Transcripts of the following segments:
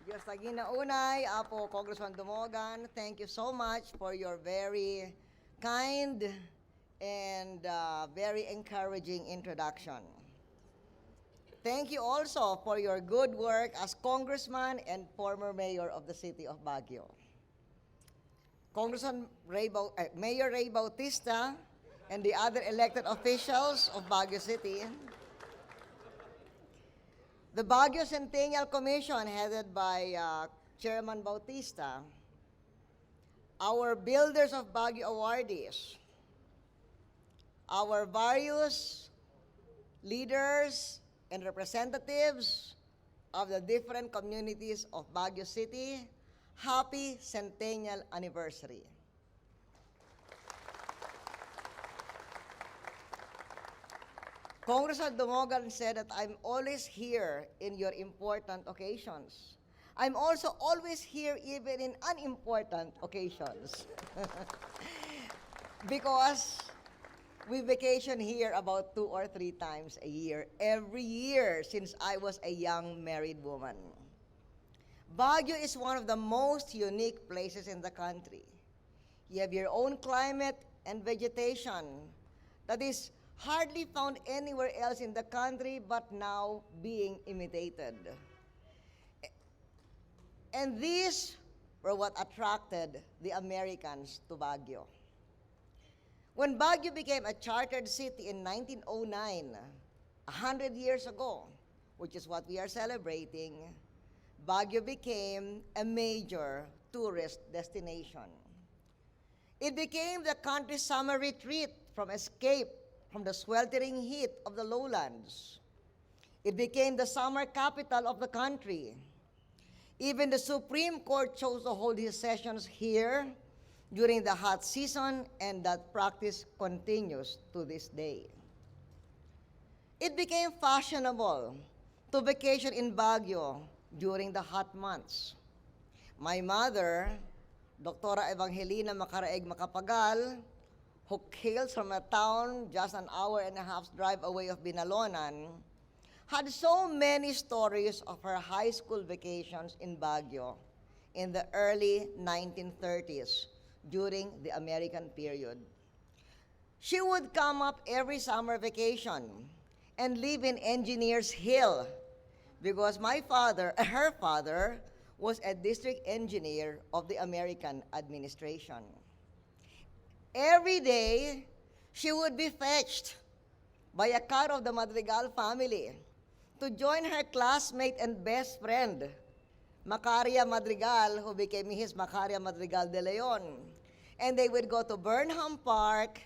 Diyos sa ginaunay, Apo Congressman Dumogan, thank you so much for your very kind and very encouraging introduction. Thank you also for your good work as Congressman and former Mayor of the City of Baguio. Mayor Ray Bautista and the other elected officials of Baguio City, the Baguio Centennial Commission headed by Chairman Bautista, our Builders of Baguio awardees, our various leaders and representatives of the different communities of Baguio City, happy Centennial Anniversary. Congressman Dumogan said that I'm always here in your important occasions. I'm also always here even in unimportant occasions. Because we vacation here about 2 or 3 times a year, every year since I was a young married woman. Baguio is one of the most unique places in the country. You have your own climate and vegetation that is hardly found anywhere else in the country but now being imitated. And these were what attracted the Americans to Baguio. When Baguio became a chartered city in 1909, 100 years ago, which is what we are celebrating, Baguio became a major tourist destination. It became the country's summer retreat from escape from the sweltering heat of the lowlands. It became the summer capital of the country. Even the Supreme Court chose to hold his sessions here during the hot season, and that practice continues to this day. It became fashionable to vacation in Baguio during the hot months. My mother, Dr. Evangelina Macapagal, who hails from a town just an hour and a half's drive away of Binalonan, had so many stories of her high school vacations in Baguio in the early 1930s during the American period. She would come up every summer vacation and live in Engineers Hill because her father, was a district engineer of the American administration. Every day, she would be fetched by a car of the Madrigal family to join her classmate and best friend, Macaria Madrigal, who became his Macaria Madrigal de Leon. And they would go to Burnham Park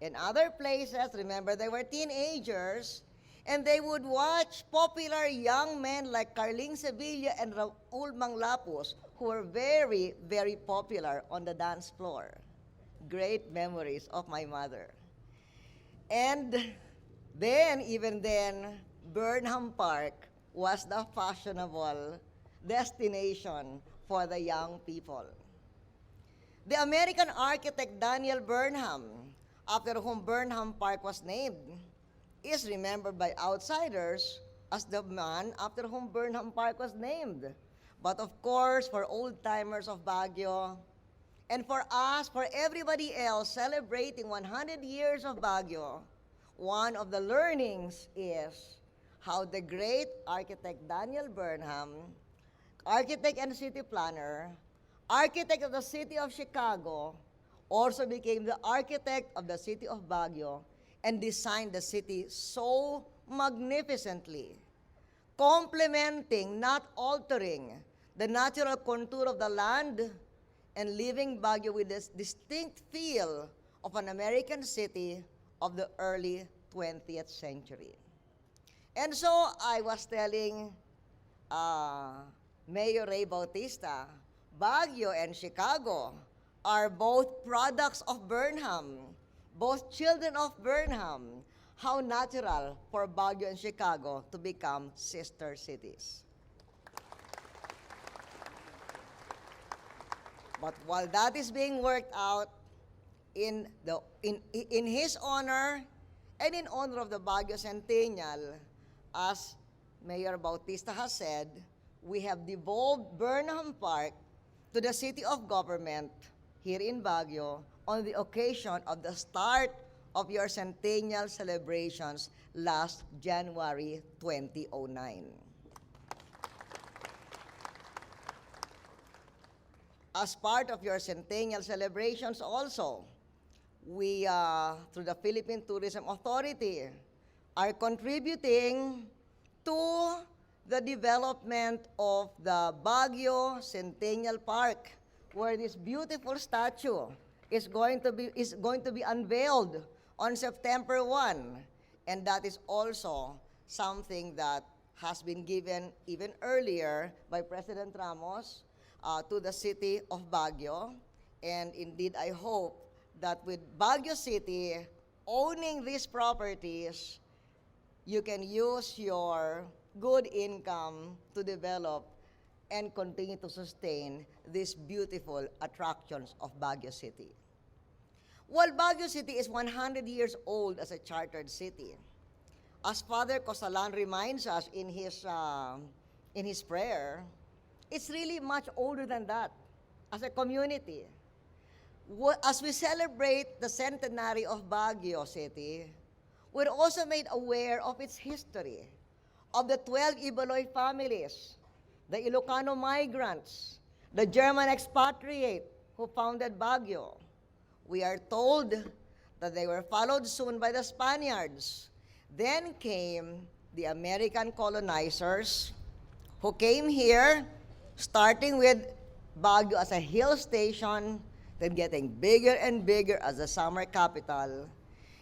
and other places. Remember, they were teenagers. And they would watch popular young men like Carling Sevilla and Raul Manglapus, who were very, very popular on the dance floor. Great memories of my mother. And then, even then, Burnham Park was the fashionable destination for the young people. The American architect Daniel Burnham, after whom Burnham Park was named, is remembered by outsiders as the man after whom Burnham Park was named. But of course, for old-timers of Baguio, and for us, for everybody else celebrating 100 years of Baguio, one of the learnings is how the great architect Daniel Burnham, architect and city planner, architect of the city of Chicago, also became the architect of the city of Baguio and designed the city so magnificently, complementing, not altering, the natural contour of the land and leaving Baguio with this distinct feel of an American city of the early 20th century. And so I was telling Mayor Ray Bautista, Baguio and Chicago are both products of Burnham, both children of Burnham. How natural for Baguio and Chicago to become sister cities. But while that is being worked out in his honor and in honor of the Baguio Centennial, as Mayor Bautista has said, we have devolved Burnham Park to the City of Government here in Baguio on the occasion of the start of your Centennial celebrations last January 2009. As part of your Centennial celebrations also, we, through the Philippine Tourism Authority, are contributing to the development of the Baguio Centennial Park, where this beautiful statue is going to be unveiled on September 1. And that is also something that has been given even earlier by President Ramos to the city of Baguio. And indeed, I hope that with Baguio City owning these properties, you can use your good income to develop and continue to sustain these beautiful attractions of Baguio City. While Baguio City is 100 years old as a chartered city, as Father Cosalan reminds us in his prayer, it's really much older than that as a community. As we celebrate the centenary of Baguio City, we're also made aware of its history, of the 12 Ibaloy families, the Ilocano migrants, the German expatriate who founded Baguio. We are told that they were followed soon by the Spaniards. Then came the American colonizers who came here, starting with Baguio as a hill station, then getting bigger and bigger as a summer capital.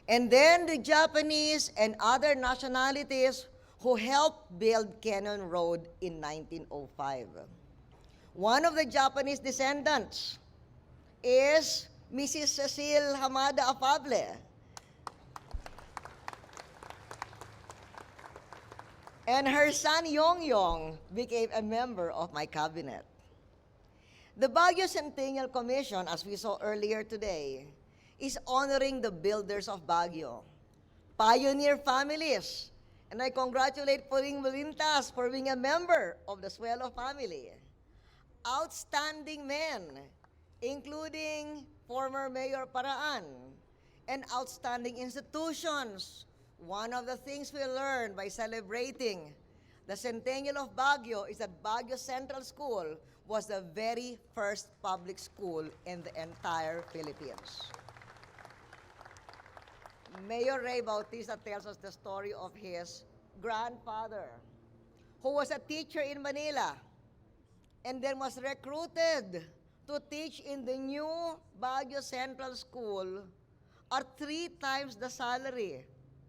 And then the Japanese and other nationalities who helped build Cannon Road in 1905. One of the Japanese descendants is Mrs. Cecile Hamada Afable. And her son Yong Yong became a member of my cabinet. The Baguio Centennial Commission, as we saw earlier today, is honoring the builders of Baguio, pioneer families, and I congratulate Puring Malintas for being a member of the Suelo family. Outstanding men, including former Mayor Paraan, and outstanding institutions. One of the things we learned by celebrating the Centennial of Baguio is that Baguio Central School was the very first public school in the entire Philippines. Mayor Ray Bautista tells us the story of his grandfather, who was a teacher in Manila and then was recruited to teach in the new Baguio Central School at 3 times the salary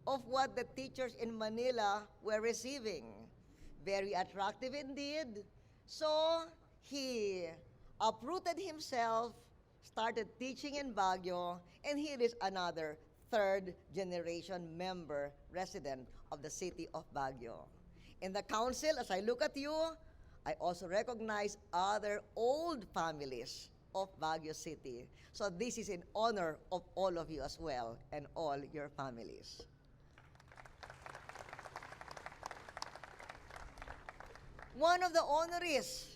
of what the teachers in Manila were receiving. Very attractive indeed. So he uprooted himself, started teaching in Baguio, and he is another 3rd generation member, resident of the city of Baguio. In the council, as I look at you, I also recognize other old families of Baguio City. So this is in honor of all of you as well and all your families. One of the honorees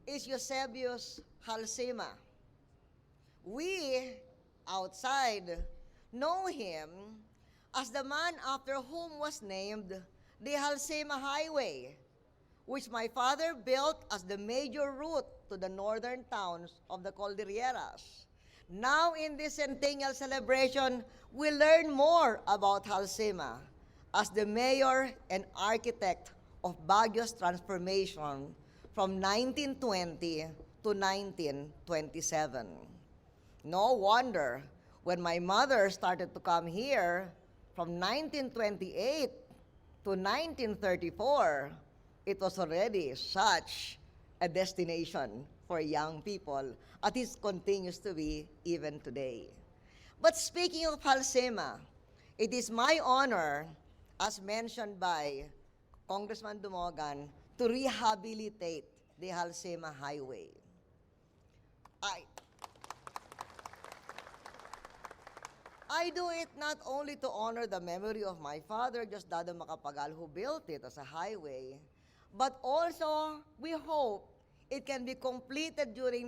is Eusebius Halsema. We, outside, know him as the man after whom was named the Halsema Highway, which my father built as the major route to the northern towns of the Cordilleras. Now in this Centennial celebration, we learn more about Halsema as the mayor and architect of Baguio's transformation from 1920 to 1927. No wonder when my mother started to come here from 1928 to 1934, it was already such a destination for young people, as it continues to be even today. But speaking of Halsema, it is my honor, as mentioned by Congressman Dumogan, to rehabilitate the Halsema Highway. I do it not only to honor the memory of my father, Dado Macapagal, who built it as a highway, but also we hope it can be completed during